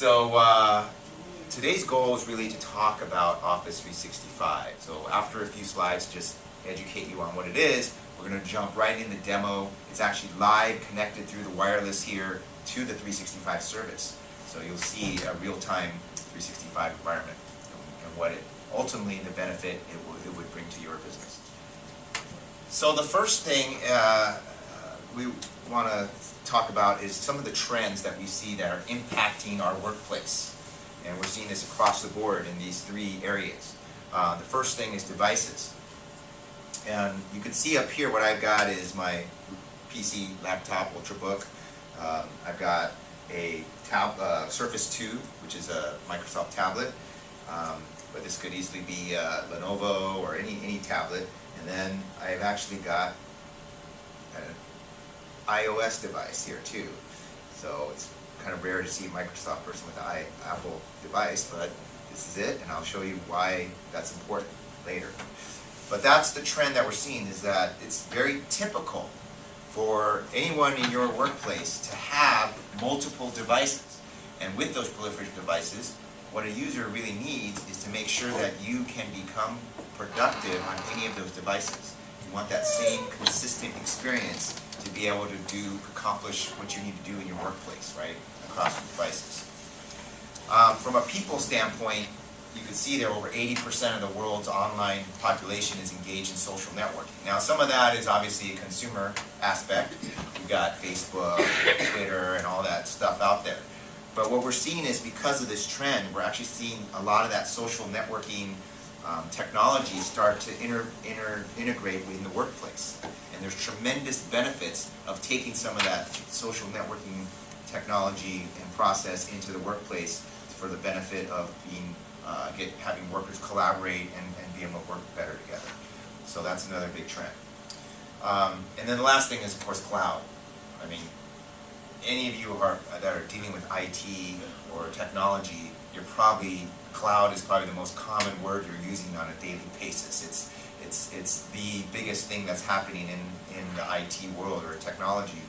So today's goal is really to talk about Office 365. So after a few slides, just educate you on what it is. We're going to jump right in the demo. It's actually live connected through the wireless here to the 365 service. So you'll see a real-time 365 environment and what it ultimately the benefit it would bring to your business. So the first thing we want to talk about is some of the trends that we see that are impacting our workplace. And we're seeing this across the board in these three areas. The first thing is devices. And you can see up here what I've got is my PC laptop Ultrabook. I've got a Surface 2, which is a Microsoft tablet. But this could easily be Lenovo or any tablet. And then I've actually got an iOS device here too. So it's kind of rare to see a Microsoft person with an Apple device, but this is it, and I'll show you why that's important later. But that's the trend that we're seeing, is that it's very typical for anyone in your workplace to have multiple devices. And with those proliferative devices, what a user really needs is to make sure that you can become productive on any of those devices. You want that same consistent experience to be able to accomplish what you need to do in your workplace, right, across the devices. From a people standpoint, you can see there over 80% of the world's online population is engaged in social networking. Now, some of that is obviously a consumer aspect. We've got Facebook, Twitter, and all that stuff out there. But what we're seeing is, because of this trend, we're actually seeing a lot of that social networking technology start to integrate within the workplace. And there's tremendous benefits of taking some of that social networking technology and process into the workplace for the benefit of having workers collaborate and be able to work better together. So that's another big trend. And then the last thing is, of course, cloud. I mean, any of you that are dealing with IT or technology, cloud is probably the most common word you're using on a daily basis. It's the biggest thing that's happening in the IT world or technology.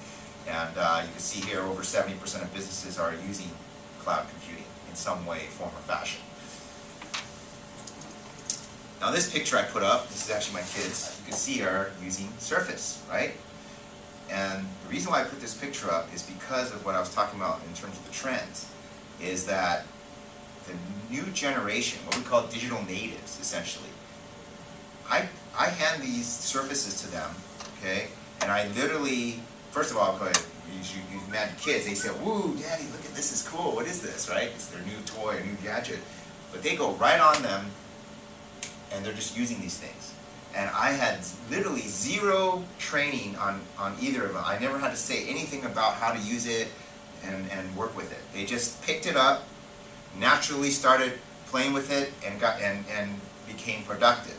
And you can see here over 70% of businesses are using cloud computing in some way, form, or fashion. Now this picture I put up, this is actually my kids, you can see are using Surface, right? And the reason why I put this picture up is because of what I was talking about in terms of the trends, is that the new generation, what we call digital natives, essentially, I hand these Surfaces to them, okay, and I literally, first of all, you imagine kids, they say, "Woo, Daddy, look at this, is cool, what is this," right? It's their new toy, a new gadget. But they go right on them, and they're just using these things. And I had literally zero training on either of them. I never had to say anything about how to use it and work with it. They just picked it up, naturally started playing with it, and became productive.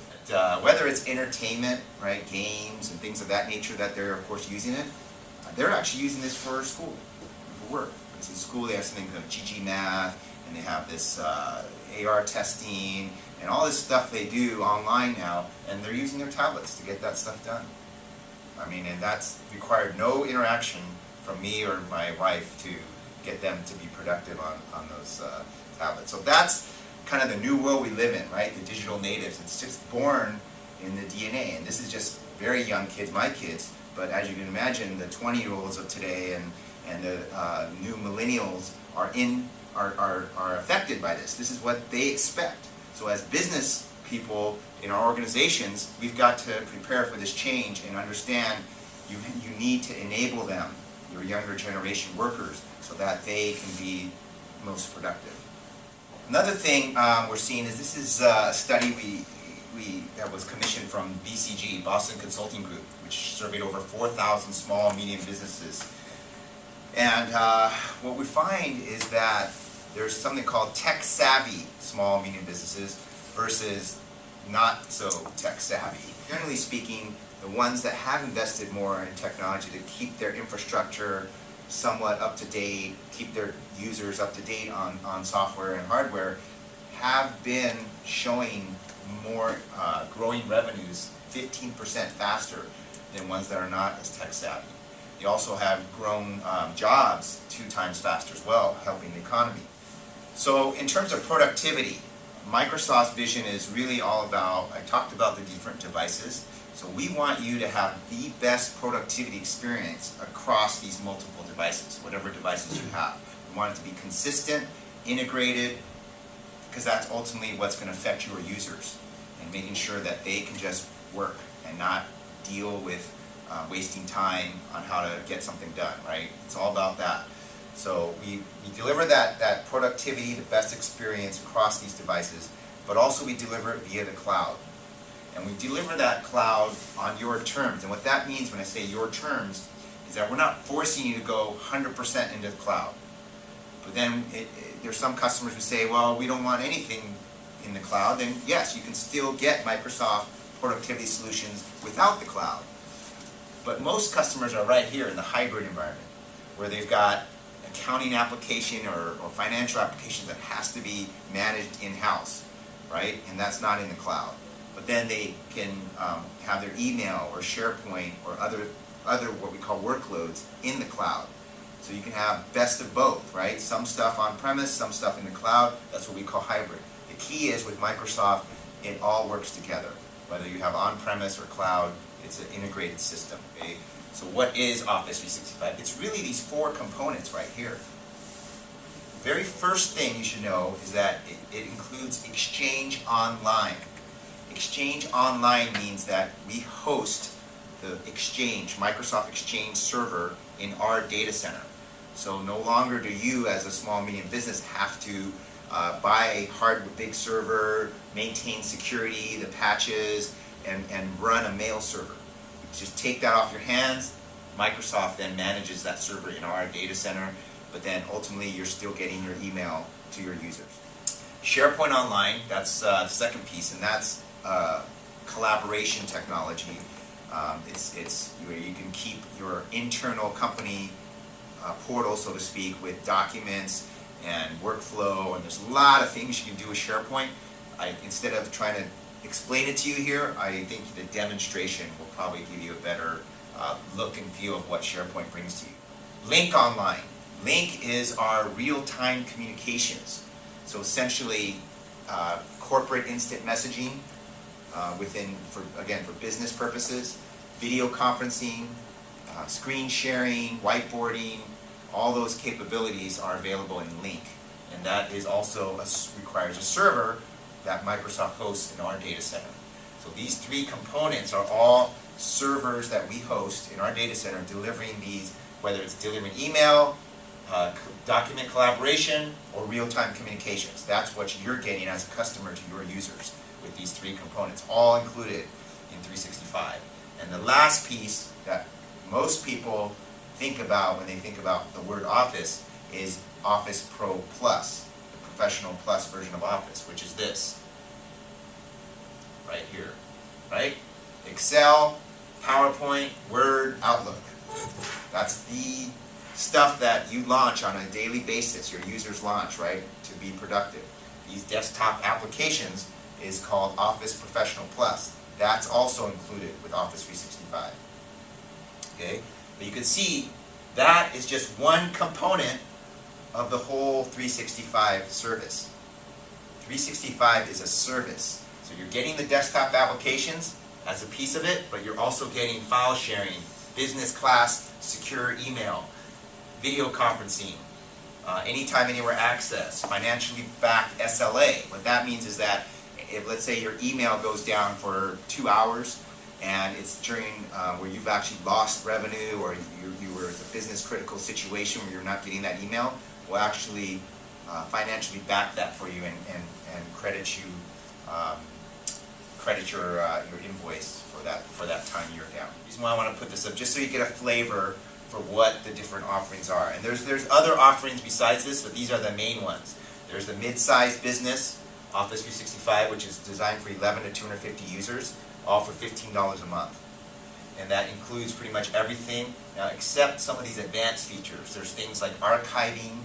Whether it's entertainment, right, games and things of that nature that they're of course using it, they're actually using this for school, for work. It's in school, they have something called GG Math, and they have this AR testing, and all this stuff they do online now, and they're using their tablets to get that stuff done. I mean, and that's required no interaction from me or my wife to get them to be productive on those tablets. So that's kind of the new world we live in, right? The digital natives. It's just born in the DNA, and this is just very young kids, my kids. But as you can imagine, the 20-year-olds of today and the new millennials are affected by this. This is what they expect. So as business people in our organizations, we've got to prepare for this change and understand you need to enable them, your younger generation workers, so that they can be most productive. Another thing we're seeing is, this is a study that was commissioned from BCG, Boston Consulting Group, which surveyed over 4,000 small and medium businesses. And what we find is that there's something called tech-savvy small and medium businesses versus not so tech-savvy. Generally speaking, the ones that have invested more in technology to keep their infrastructure somewhat up to date, keep their users up to date on software and hardware, have been showing more growing revenues 15% faster than ones that are not as tech-savvy. They also have grown jobs 2 times faster as well, helping the economy. So in terms of productivity, Microsoft's vision is really all about, I talked about the different devices, so we want you to have the best productivity experience across these multiple devices, whatever devices you have. We want it to be consistent, integrated, because that's ultimately what's going to affect your users, and making sure that they can just work and not deal with wasting time on how to get something done, right? It's all about that. So we deliver that productivity, the best experience across these devices, but also we deliver it via the cloud. And we deliver that cloud on your terms. And what that means when I say your terms is that we're not forcing you to go 100% into the cloud. But then there's some customers who say, well, we don't want anything in the cloud. Then yes, you can still get Microsoft productivity solutions without the cloud. But most customers are right here in the hybrid environment, where they've got accounting application or financial application that has to be managed in-house, right? And that's not in the cloud. But then they can have their email or SharePoint or other what we call workloads in the cloud. So you can have best of both, right? Some stuff on-premise, some stuff in the cloud. That's what we call hybrid. The key is with Microsoft, it all works together. Whether you have on-premise or cloud, it's an integrated system, okay? So what is Office 365? It's really these four components right here. The very first thing you should know is that it includes Exchange Online. Exchange Online means that we host the Exchange, Microsoft Exchange server in our data center. So no longer do you as a small medium business have to buy a big server, maintain security, the patches, and run a mail server. Just take that off your hands. Microsoft then manages that server in our data center, but then ultimately you're still getting your email to your users. SharePoint Online, that's the second piece, and that's collaboration technology. It's where you can keep your internal company portal, so to speak, with documents and workflow, and there's a lot of things you can do with SharePoint. Instead of trying to explain it to you here, I think the demonstration will probably give you a better look and feel of what SharePoint brings to you. Lync Online. Lync is our real-time communications. So essentially, corporate instant messaging for business purposes, video conferencing, screen sharing, whiteboarding, all those capabilities are available in Lync. And that is also requires a server that Microsoft hosts in our data center. So these three components are all servers that we host in our data center, delivering these, whether it's delivering email, document collaboration, or real-time communications. That's what you're getting as a customer to your users with these three components, all included in 365. And the last piece that most people think about when they think about the word Office is Office Pro Plus, the Professional Plus version of Office, which is this, right here, right? Excel, PowerPoint, Word, Outlook. That's the stuff that you launch on a daily basis, your users launch, right, to be productive. These desktop applications is called Office Professional Plus. That's also included with Office 365. Okay? But you can see that is just one component of the whole 365 service. 365 is a service. So you're getting the desktop applications as a piece of it, but you're also getting file sharing, business class, secure email, video conferencing, anytime, anywhere access, financially backed SLA. What that means is that if, let's say, your email goes down for 2 hours, and it's during where you've actually lost revenue, or you were in a business critical situation where you're not getting that email, we'll actually financially back that for you and credit you your invoice for that time you're down. The reason why I want to put this up, just so you get a flavor for what the different offerings are. And there's other offerings besides this, but these are the main ones. There's the mid-sized business Office 365, which is designed for 11 to 250 users, all for $15 a month. And that includes pretty much everything, except some of these advanced features. There's things like archiving,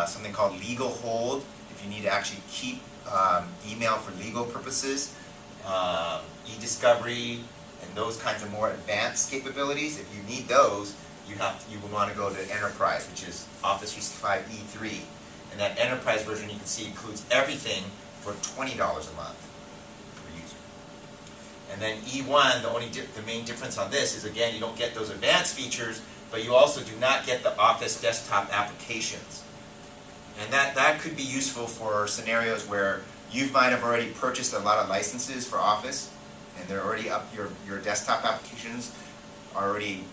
something called legal hold, if you need to actually keep email for legal purposes, e-discovery, and those kinds of more advanced capabilities. If you need those, you will want to go to Enterprise, which is Office 365 E3. And that enterprise version, you can see, includes everything for $20 a month per user. And then E1, the main difference on this is, again, you don't get those advanced features, but you also do not get the Office desktop applications. And that could be useful for scenarios where you might have already purchased a lot of licenses for Office, and they're already up, your desktop applications are already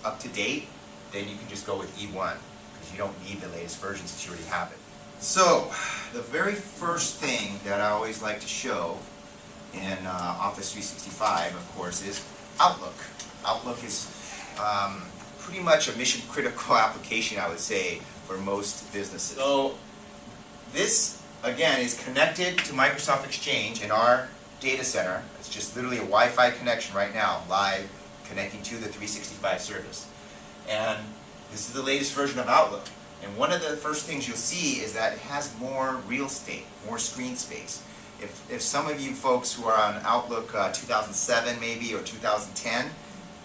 up to date. Then you can just go with E1, because you don't need the latest version since you already have it. So, the very first thing that I always like to show in Office 365, of course, is Outlook. Outlook is pretty much a mission-critical application, I would say, for most businesses. So, this, again, is connected to Microsoft Exchange in our data center. It's just literally a Wi-Fi connection right now, live, connecting to the 365 service. And this is the latest version of Outlook. And one of the first things you'll see is that it has more real estate, more screen space. If some of you folks who are on Outlook 2007 maybe, or 2010,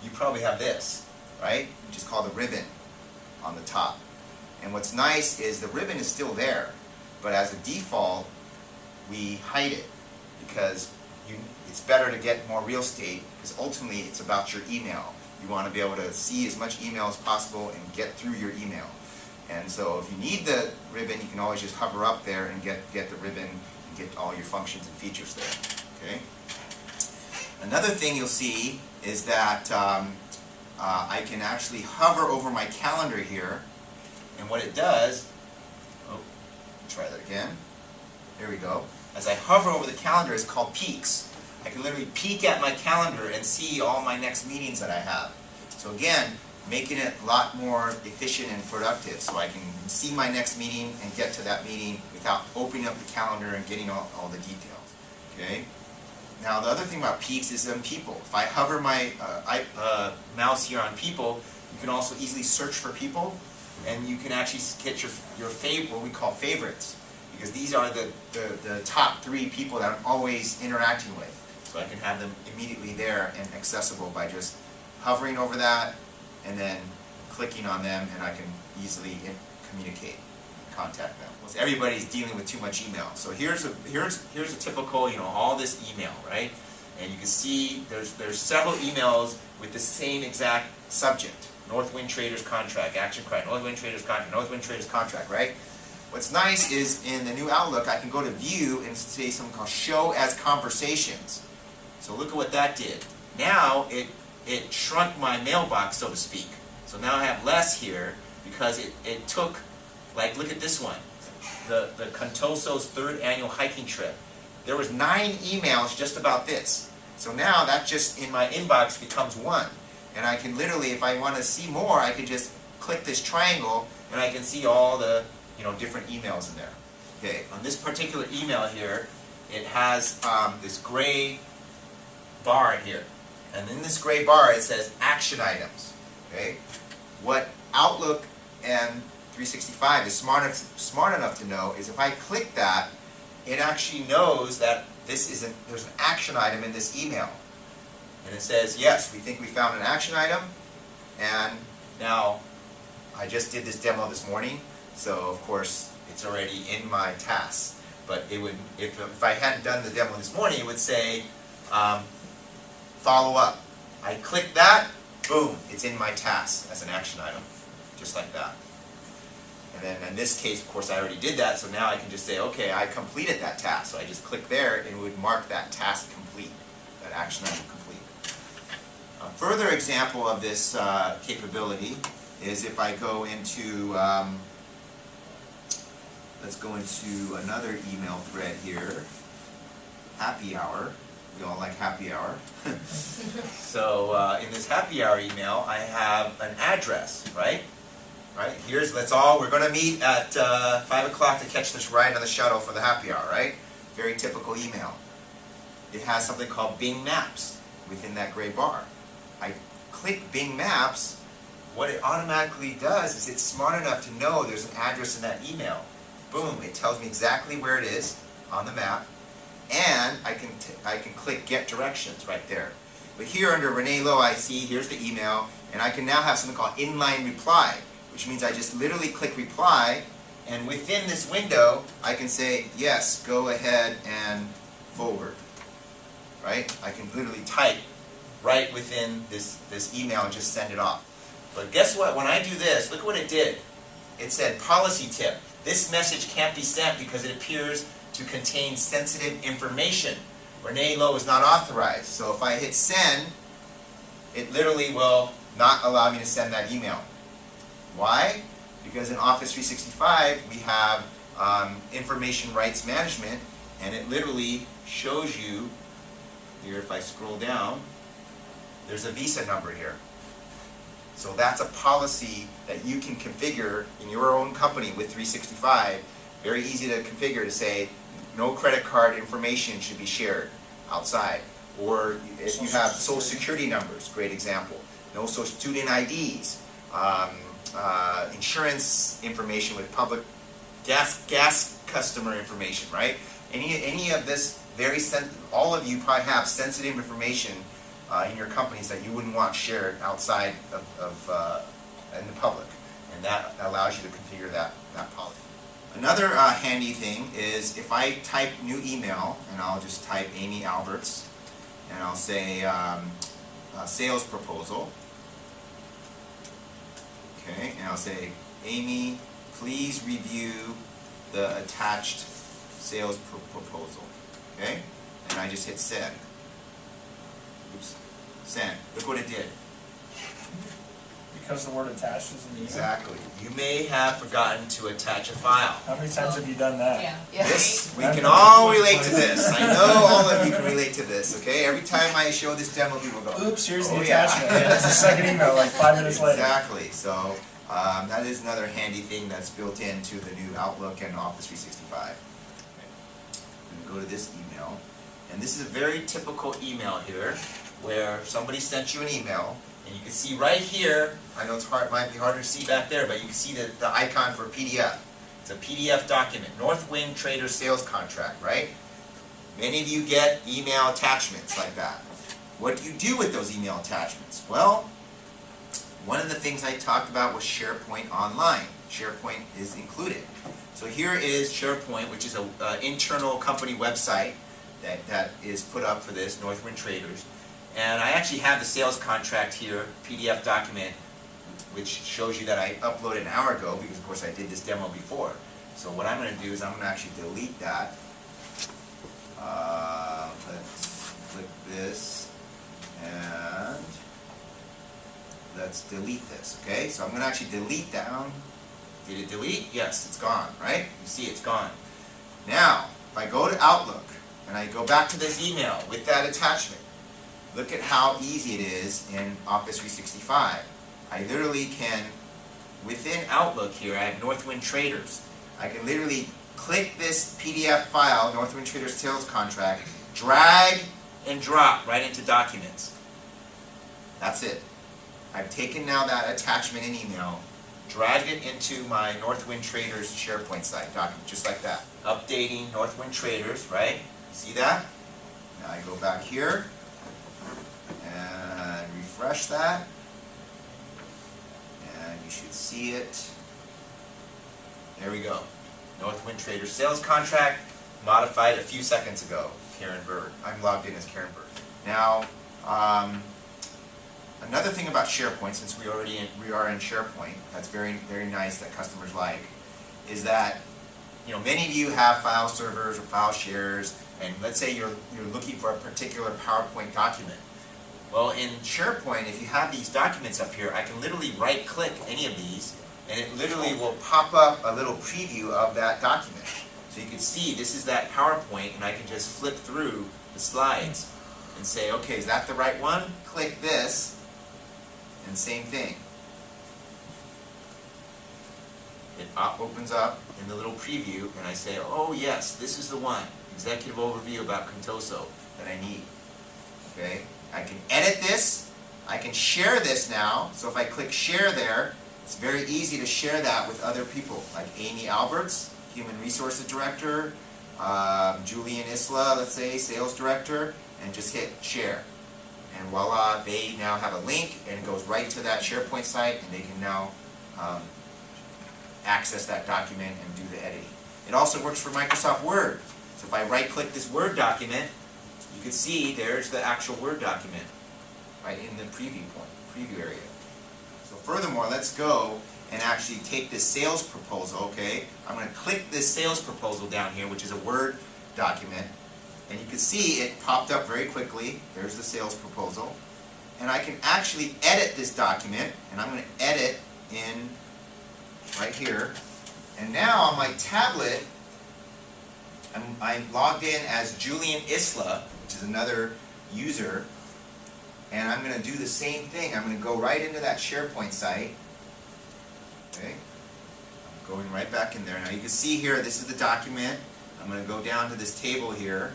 you probably have this, right? Which is called the ribbon on the top. And what's nice is the ribbon is still there, but as a default, we hide it because it's better to get more real estate, because ultimately it's about your email. You want to be able to see as much email as possible and get through your email. And so if you need the ribbon, you can always just hover up there and get the ribbon and get all your functions and features there. Okay. Another thing you'll see is that I can actually hover over my calendar here, and what it does, try that again. There we go. As I hover over the calendar, it's called peaks. I can literally peek at my calendar and see all my next meetings that I have. So again, making it a lot more efficient and productive, so I can see my next meeting and get to that meeting without opening up the calendar and getting all the details. Okay. Now the other thing about peaks is on people. If I hover my mouse here on people, you can also easily search for people, and you can actually get your what we call favorites, because these are the top 3 people that I'm always interacting with. So I can have them immediately there and accessible by just hovering over that and then clicking on them, and I can easily communicate, contact them. Everybody's dealing with too much email. So here's a typical, all this email, right? And you can see there's several emails with the same exact subject. Northwind Traders contract, action cry, Northwind Traders contract, Northwind Traders contract, right? What's nice is in the new Outlook, I can go to View and say something called Show as Conversations. So look at what that did. Now it shrunk my mailbox, so to speak. So now I have less here because it took, like, look at this one, the Contoso's 3rd annual hiking trip. There was 9 emails just about this. So now that just in my inbox becomes 1. And I can literally, if I want to see more, I can just click this triangle and I can see all the different emails in there. Okay, on this particular email here, it has this gray bar here. And in this gray bar it says action items. Okay, what Outlook and 365 is smart enough to know is if I click that, it actually knows that there's an action item in this email. And it says, yes, we think we found an action item, and now I just did this demo this morning, so of course it's already in my tasks. But it would, if I hadn't done the demo this morning, it would say follow up. I click that, boom, it's in my task as an action item, just like that. And then in this case, of course, I already did that, so now I can just say, okay, I completed that task. So I just click there, and it would mark that task complete, that action item complete. A further example of this capability is if I go into, let's go into another email thread here, happy hour. We all like happy hour. So in this happy hour email, I have an address, right? Right, we're going to meet at 5 o'clock to catch this ride on the shuttle for the happy hour, right? Very typical email. It has something called Bing Maps within that gray bar. I click Bing Maps, what it automatically does is it's smart enough to know there's an address in that email. Boom, it tells me exactly where it is on the map, and I can click Get Directions right there. But here under Renee Lowe, I see here's the email, and I can now have something called Inline Reply, which means I just literally click Reply, And within this window, I can say, yes, go ahead and forward. Right? I can literally type right within this email and just send it off. But guess what? When I do this, look what it did. It said, policy tip. This message can't be sent because it appears to contain sensitive information. Renee Lowe is not authorized. So if I hit send, it literally will not allow me to send that email. Why? Because in Office 365, we have information rights management, and it literally shows you, here if I scroll down, there's a visa number here. So that's a policy that you can configure in your own company with 365. Very easy to configure to say, no credit card information should be shared outside. Or if you have social security numbers, great example. No social student IDs, insurance information with public gas customer information, right? Any of this all of you probably have sensitive information in your companies that you wouldn't want shared outside in the public, and that allows you to configure that policy. Another handy thing is if I type new email, and I'll just type Amy Alberts, and I'll say sales proposal. Okay, and I'll say, Amy, please review the attached sales proposal. Okay, and I just hit send. Oops, send. Look what it did. Because the word attached is in the email? Exactly. You may have forgotten to attach a file. How many times have you done that? Yeah. This, we can all relate to this. I know all of you can relate to this, okay? Every time I show this demo, people go, Oops, here's the oh, attachment. yeah. Yeah, that's the second email, like 5 minutes later. Exactly. So that is another handy thing that's built into the new Outlook and Office 365. Okay. I'm going to go to this email. And this is a very typical email here where somebody sent you an email. And you can see right here, I know it's hard, might be harder to see back there, but you can see the icon for PDF. It's a PDF document, Northwind Trader sales contract, right? Many of you get email attachments like that. What do you do with those email attachments? Well, one of the things I talked about was SharePoint Online. SharePoint is included. So here is SharePoint, which is an internal company website that is put up for this, Northwind Traders. And I actually have the sales contract here, PDF document, which shows you that I uploaded an hour ago because, of course, I did this demo before. So what I'm going to do is I'm going to actually delete that. Let's click this, and let's delete this, okay? So I'm going to actually delete that. Did it delete? Yes, it's gone, right? You see it's gone. Now, if I go to Outlook, and I go back to this email with that attachment, look at how easy it is in Office 365. I literally can, within Outlook here, I have Northwind Traders. I can literally click this PDF file, Northwind Traders sales contract, drag and drop right into documents. That's it. I've taken now that attachment in email, dragged it into my Northwind Traders SharePoint site document, just like that. Updating Northwind Traders, right? See that? Now I go back here, and refresh that, and you should see it. There we go. Northwind Trader sales contract, modified a few seconds ago. Karen Bird. I'm logged in as Karen Bird. Now, another thing about SharePoint, since we are in SharePoint, that's very, very nice that customers like, is that many of you have file servers or file shares, and let's say you're looking for a particular PowerPoint document. Well, in SharePoint, if you have these documents up here, I can literally right-click any of these, and it literally will pop up a little preview of that document. So you can see this is that PowerPoint, and I can just flip through the slides and say, okay, is that the right one? Click this, and same thing. It opens up in the little preview, and I say, oh yes, this is the one. Executive overview about Contoso that I need. Okay? I can edit this. I can share this now. So if I click share there, it's very easy to share that with other people, like Amy Alberts, Human Resources Director, Julian Isla, let's say, Sales Director, and just hit share. And voila, they now have a link, and it goes right to that SharePoint site, and they can now access that document and do the editing. It also works for Microsoft Word. So if I right-click this Word document, you can see there's the actual Word document right in the preview area. So furthermore, let's go and actually take this sales proposal, okay? I'm going to click this sales proposal down here, which is a Word document, and you can see it popped up very quickly. There's the sales proposal. And I can actually edit this document, and I'm going to edit in right here. And now on my tablet, I'm logged in as Julian Isla, which is another user, and I'm going to do the same thing. I'm going to go right into that SharePoint site. Okay, I'm going right back in there. Now you can see here, this is the document. I'm going to go down to this table here.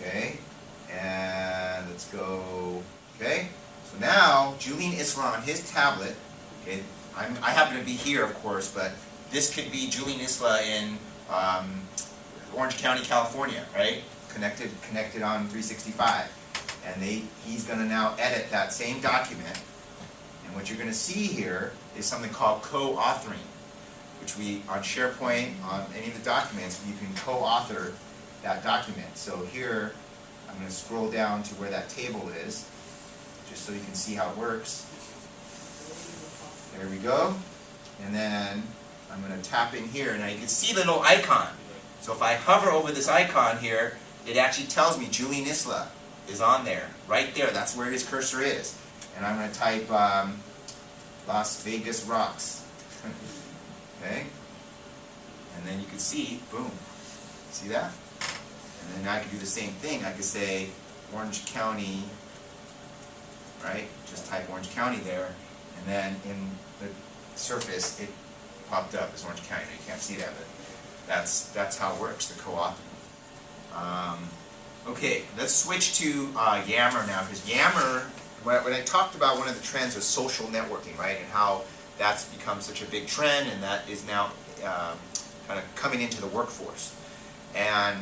Okay, and let's go. Okay, so now Julian Isla on his tablet. Okay, I happen to be here, of course, but this could be Julian Isla in Orange County, California, right? Connected on 365, and he's going to now edit that same document. And what you're going to see here is something called co-authoring, which we on SharePoint, on any of the documents, you can co-author that document. So here, I'm going to scroll down to where that table is, just so you can see how it works. There we go. And then I'm going to tap in here, and now you can see the little icon. So if I hover over this icon here, it actually tells me Julian Isla is on there, right there. That's where his cursor is. And I'm going to type Las Vegas Rocks. Okay? And then you can see, boom. See that? And then I could do the same thing. I could say Orange County, right? Just type Orange County there. And then in the surface, it popped up as Orange County. You can't see that, but that's how it works, the co-authoring. Okay, let's switch to Yammer now, because Yammer, when I talked about one of the trends of social networking, right, and how that's become such a big trend, and that is now kind of coming into the workforce. And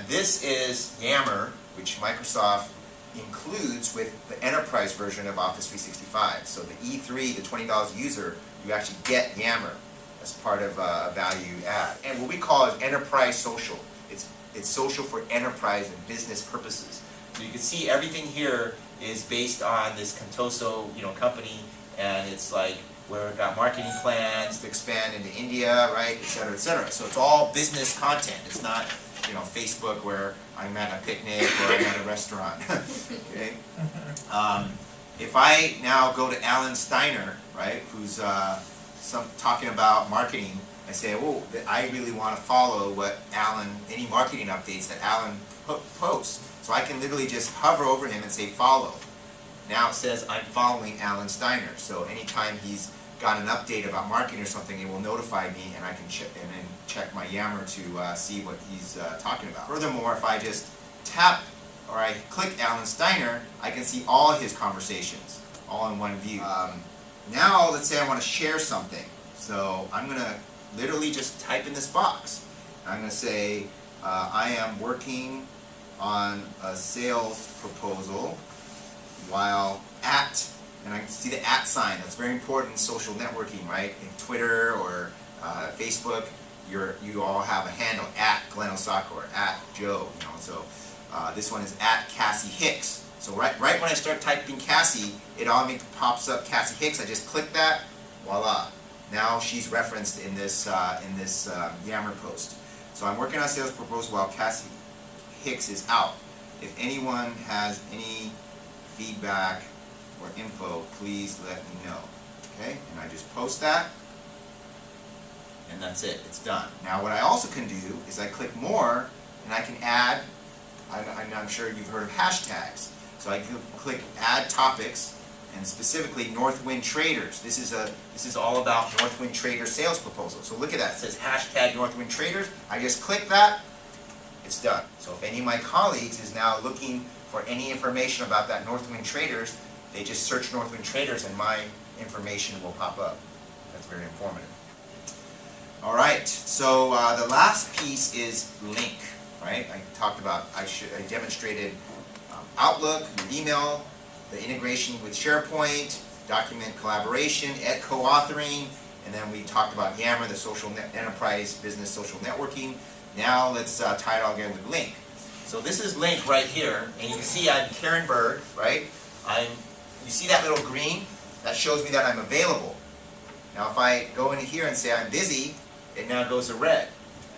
this is Yammer, which Microsoft includes with the enterprise version of Office 365. So the E3, the $20 user, you actually get Yammer as part of a value add. And what we call is enterprise social. It's social for enterprise and business purposes. So you can see everything here is based on this Contoso, company, and it's like we've got marketing plans to expand into India, right, et cetera, et cetera. So it's all business content. It's not, Facebook where I'm at a picnic or I'm at a restaurant. Okay. If I now go to Alan Steiner, right, who's talking about marketing, I say, oh, I really want to follow what Alan, any marketing updates that Alan posts. So I can literally just hover over him and say follow. Now it says I'm following Alan Steiner. So anytime he's got an update about marketing or something, it will notify me, and I can check my Yammer to see what he's talking about. Furthermore, if I just tap or I click Alan Steiner, I can see all his conversations, all in one view. Now let's say I want to share something. So I'm going to literally just type in this box. I'm going to say I am working on a sales proposal while at, and I can see the @ sign. That's very important in social networking, right? In Twitter or Facebook, you all have a handle at Glenn Osaka or at Joe. So this one is at Cassie Hicks. So right when I start typing Cassie, it automatically pops up Cassie Hicks. I just click that, voila. Now she's referenced in this Yammer post. So I'm working on a sales proposal while Cassie Hicks is out. If anyone has any feedback or info, please let me know. Okay, and I just post that, and that's it. It's done. Now what I also can do is I click more, and I can add. I'm sure you've heard of hashtags. So I can click Add Topics, and specifically Northwind Traders. This is all about Northwind Traders sales proposal. So look at that. It says hashtag Northwind Traders. I just click that. It's done. So if any of my colleagues is now looking for any information about that Northwind Traders, they just search Northwind Traders and my information will pop up. That's very informative. All right. So the last piece is Lync. Right? I talked about. I demonstrated Outlook, your email, the integration with SharePoint, document collaboration, co-authoring, and then we talked about Yammer, the enterprise business social networking. Now let's tie it all again with Lync. So this is Lync right here, and you can see I'm Karen Berg, right? You see that little green? That shows me that I'm available. Now if I go into here and say I'm busy, it now goes to red.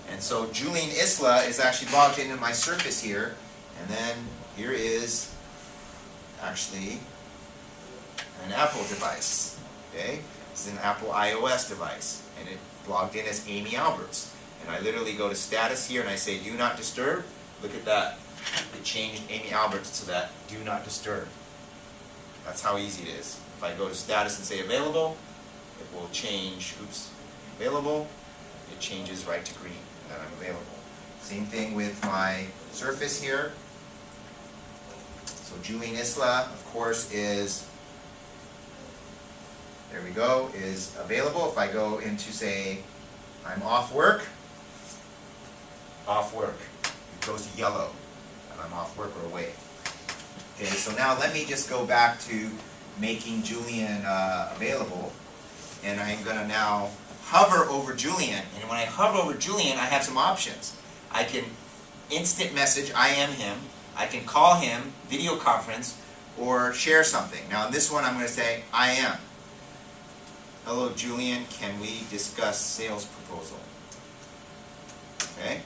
And so Julian Isla is actually logged into my Surface here, and then here is actually an Apple device. Okay, this is an Apple iOS device, and it logged in as Amy Alberts. And I literally go to status here and I say do not disturb. Look at that. It changed Amy Alberts to that do not disturb. That's how easy it is. If I go to status and say available, it will change, available, it changes right to green, that I'm available. Same thing with my Surface here. So Julian Isla, of course, is, there we go, is available. If I go into, say, I'm off work, it goes to yellow, and I'm off work or away. Okay, so now let me just go back to making Julian available, and I'm going to now hover over Julian, and when I hover over Julian, I have some options. I can instant message, I am him, I can call him, video conference, or share something. Now in this one I'm going to say, I am. Hello Julian, can we discuss sales proposal? Okay,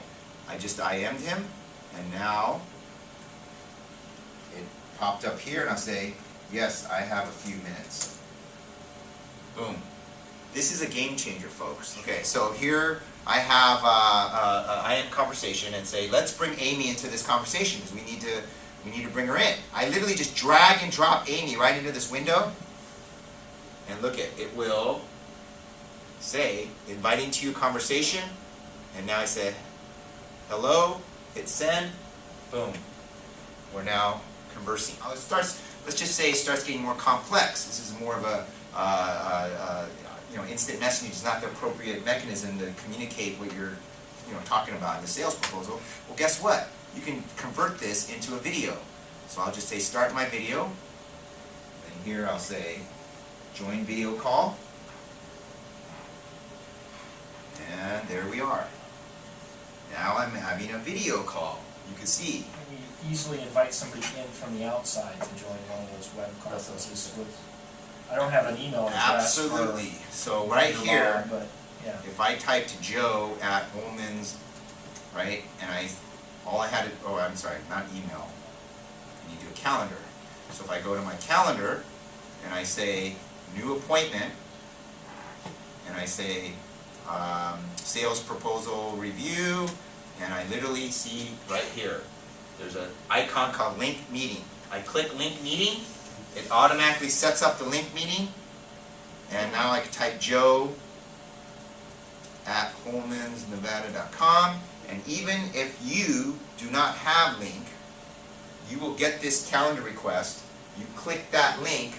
I just IM'd him, and now it popped up here, and I'll say, yes, I have a few minutes. Boom. This is a game changer, folks. Okay, so here I have I am conversation, and say, let's bring Amy into this conversation because we need to bring her in. I literally just drag and drop Amy right into this window, and look at it will say inviting to your conversation, and now I say hello, hit send, boom. We're now conversing. Now let's just say it starts getting more complex. This is more of a instant messaging is not the appropriate mechanism to communicate what you're talking about in the sales proposal. Well, guess what? You can convert this into a video. So I'll just say start my video, and here I'll say join video call, and there we are. Now I'm having a video call. You can see. And you easily invite somebody in from the outside to join one of those web conferences with. I don't have an email address. Absolutely. So right here, but yeah. if I type to Joe at Holman's, right, and all I had to, oh, I'm sorry, not email. I need to do a calendar. So if I go to my calendar and I say new appointment, and I say sales proposal review, and I literally see right here, there's an icon called Lync Meeting. I click Lync Meeting, it automatically sets up the Lync Meeting, and now I can type Joe at holmansnevada.com, and even if you do not have Lync, you will get this calendar request. You click that link,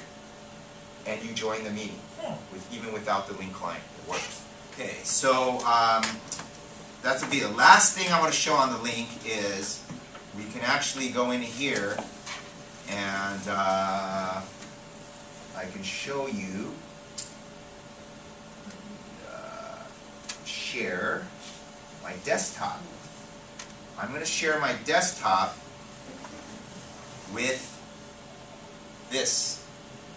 and you join the meeting, even without the Lync client. It works. Okay, so that would be the last thing I want to show on the Lync is we can actually go into here and I can show you share my desktop. I'm going to share my desktop with this.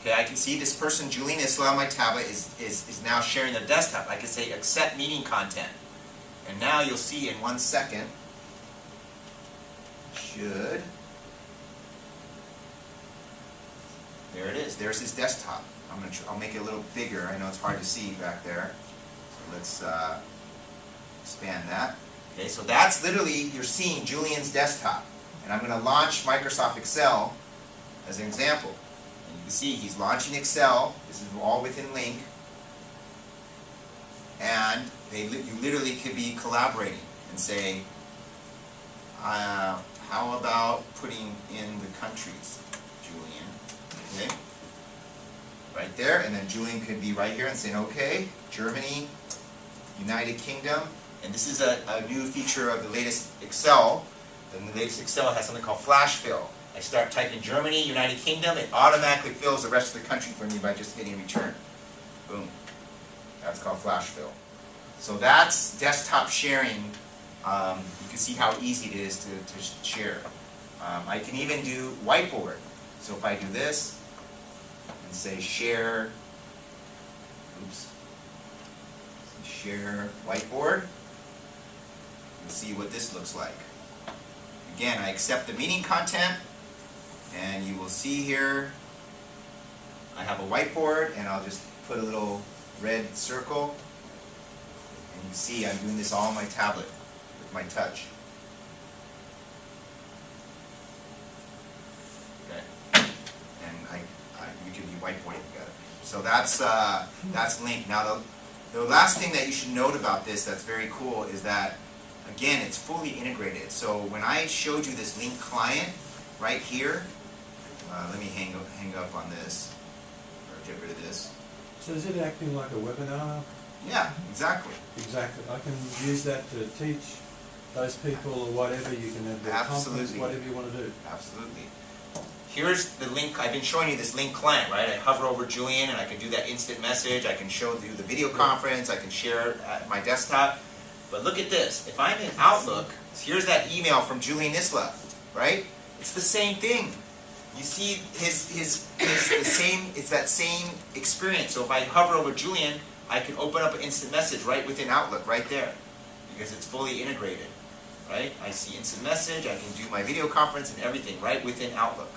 Okay, I can see this person, Julian Isla, on my tablet is now sharing their desktop. I can say accept meeting content. And now you'll see in 1 second, there it is. There's his desktop. I'll make it a little bigger. I know it's hard to see back there. So let's expand that. Okay, so that's literally, you're seeing Julian's desktop. And I'm going to launch Microsoft Excel as an example. And you can see he's launching Excel. This is all within Lync. And you literally could be collaborating and say, how about putting in the countries, Julian? Okay, right there, and then Julian could be right here and saying, okay, Germany, United Kingdom, and this is a new feature of the latest Excel. The latest Excel has something called flash fill. I start typing Germany, United Kingdom, it automatically fills the rest of the country for me by just hitting return. Boom. That's called flash fill. So that's desktop sharing. You can see how easy it is to share. I can even do whiteboard. So if I do this and say share, share whiteboard, you'll see what this looks like. Again, I accept the meeting content, and you will see here I have a whiteboard, and I'll just put a little red circle, and you can see I'm doing this all on my tablet with my touch. Okay, and you can be whiteboarding together. So that's Lync. Now the last thing that you should note about this that's very cool is that, again, it's fully integrated. So when I showed you this Lync client right here, let me hang up on this, or get rid of this. So is it acting like a webinar? Yeah, exactly. Exactly. I can use that to teach those people or whatever. You can have their conference, whatever you want to do. Absolutely. Here's the Lync. I've been showing you this Lync client, right? I hover over Julian, and I can do that instant message. I can show you the video conference. I can share at my desktop. But look at this. If I'm in Outlook, here's that email from Julian Isla, right? It's the same thing. You see the same. It's that same experience. So if I hover over Julian, I can open up an instant message right within Outlook, right there, because it's fully integrated, right? I see instant message. I can do my video conference and everything right within Outlook.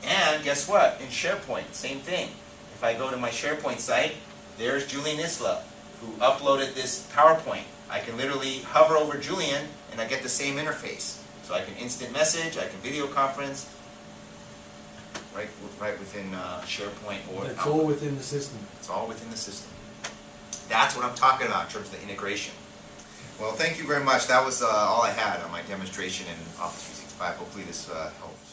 And guess what? In SharePoint, same thing. If I go to my SharePoint site, there's Julian Isla, who uploaded this PowerPoint. I can literally hover over Julian, and I get the same interface. So I can instant message, I can video conference, right within SharePoint or It's Outlook. all within the system. It's all within the system. That's what I'm talking about in terms of the integration. Well, thank you very much. That was all I had on my demonstration in Office 365. Hopefully this helps.